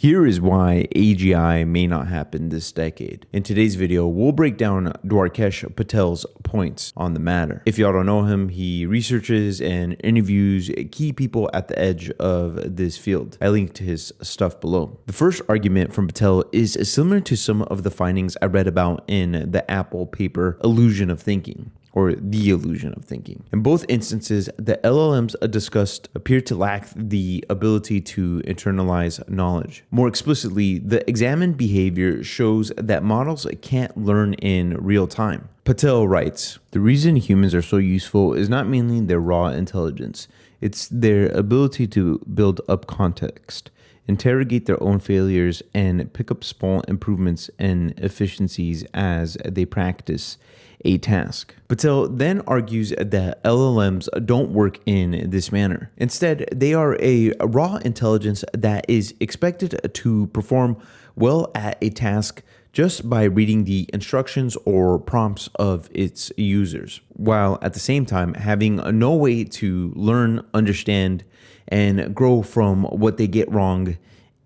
Here is why AGI may not happen this decade. In today's video, we'll break down Dwarkesh Patel's points on the matter. If y'all don't know him, he researches and interviews key people at the edge of this field. I linked to his stuff below. The first argument from Patel is similar to some of the findings I read about in the Apple paper Illusion of Thinking, or the illusion of thinking. In both instances, the LLMs discussed appear to lack the ability to internalize knowledge. More explicitly, the examined behavior shows that models can't learn in real time. Patel writes, "The reason humans are so useful is not mainly their raw intelligence, it's their ability to build up context, interrogate their own failures, and pick up small improvements and efficiencies as they practice a task." Patel then argues that LLMs don't work in this manner. Instead, they are a raw intelligence that is expected to perform well at a task just by reading the instructions or prompts of its users, while at the same time having no way to learn, understand, and grow from what they get wrong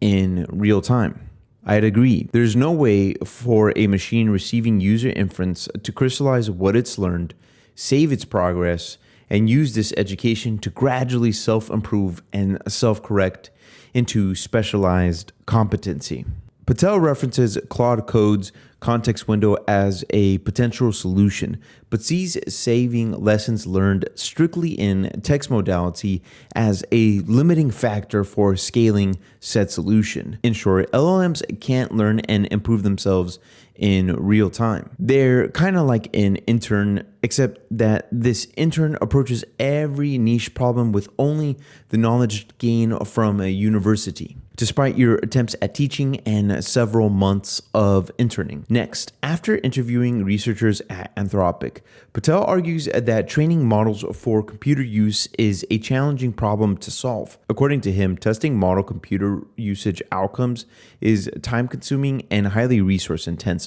in real time. I'd agree. There's no way for a machine receiving user inference to crystallize what it's learned, save its progress, and use this education to gradually self-improve and self-correct into specialized competency. Patel references Claude Code's context window as a potential solution, but sees saving lessons learned strictly in text modality as a limiting factor for scaling said solution. In short, LLMs can't learn and improve themselves in real time. They're kind of like an intern, except that this intern approaches every niche problem with only the knowledge gained from a university, despite your attempts at teaching and several months of interning. Next, after interviewing researchers at Anthropic, Patel argues that training models for computer use is a challenging problem to solve. According to him, testing model computer usage outcomes is time-consuming and highly resource-intensive.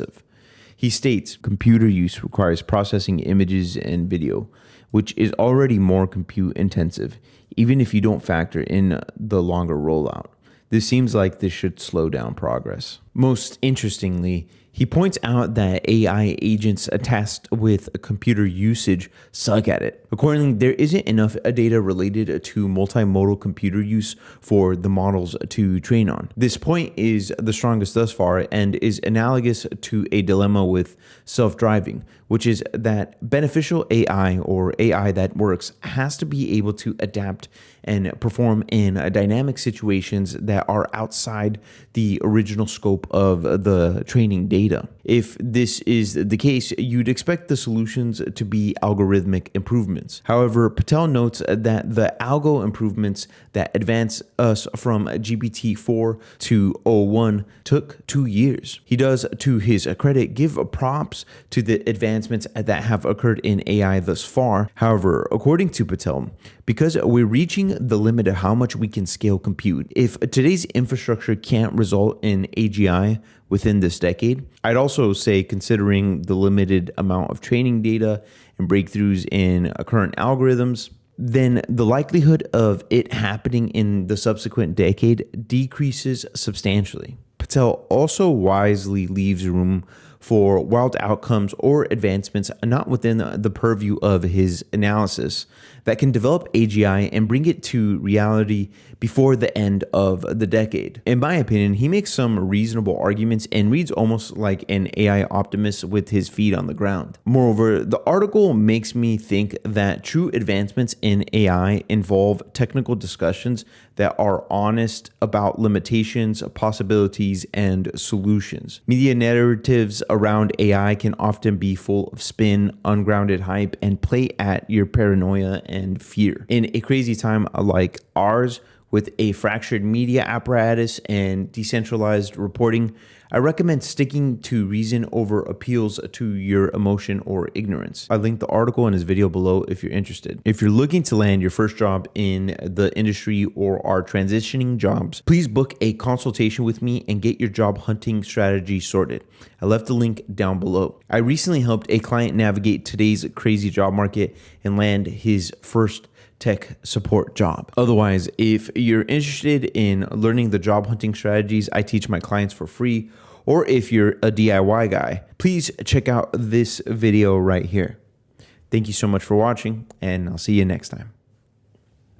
He states, "Computer use requires processing images and video, which is already more compute-intensive, even if you don't factor in the longer rollout. This seems like this should slow down progress." Most interestingly, he points out that AI agents tasked with computer usage suck at it. Accordingly, there isn't enough data related to multimodal computer use for the models to train on. This point is the strongest thus far and is analogous to a dilemma with self-driving, which is that beneficial AI, or AI that works, has to be able to adapt and perform in dynamic situations that are outside the original scope of the training data. If this is the case, you'd expect the solutions to be algorithmic improvements. However, Patel notes that the algo improvements that advance us from GPT-4 to O1 took 2 years. He does, to his credit, give props to the advancements that have occurred in AI thus far. However, according to Patel, because we're reaching the limit of how much we can scale compute, if today's infrastructure can't result in AGI within this decade, I'd also say, considering the limited amount of training data and breakthroughs in current algorithms, then the likelihood of it happening in the subsequent decade decreases substantially. Patel also wisely leaves room for wild outcomes or advancements not within the purview of his analysis that can develop AGI and bring it to reality before the end of the decade. In my opinion, he makes some reasonable arguments and reads almost like an AI optimist with his feet on the ground. Moreover, the article makes me think that true advancements in AI involve technical discussions that are honest about limitations, possibilities, and solutions. Media narratives around AI can often be full of spin, ungrounded hype, and play at your paranoia and fear. In a crazy time like ours, with a fractured media apparatus and decentralized reporting, I recommend sticking to reason over appeals to your emotion or ignorance. I linked the article in his video below if you're interested. If you're looking to land your first job in the industry or are transitioning jobs, please book a consultation with me and get your job hunting strategy sorted. I left the link down below. I recently helped a client navigate today's crazy job market and land his first tech support job. Otherwise, if you're interested in learning the job hunting strategies I teach my clients for free, or if you're a DIY guy, please check out this video right here. Thank you so much for watching, and I'll see you next time.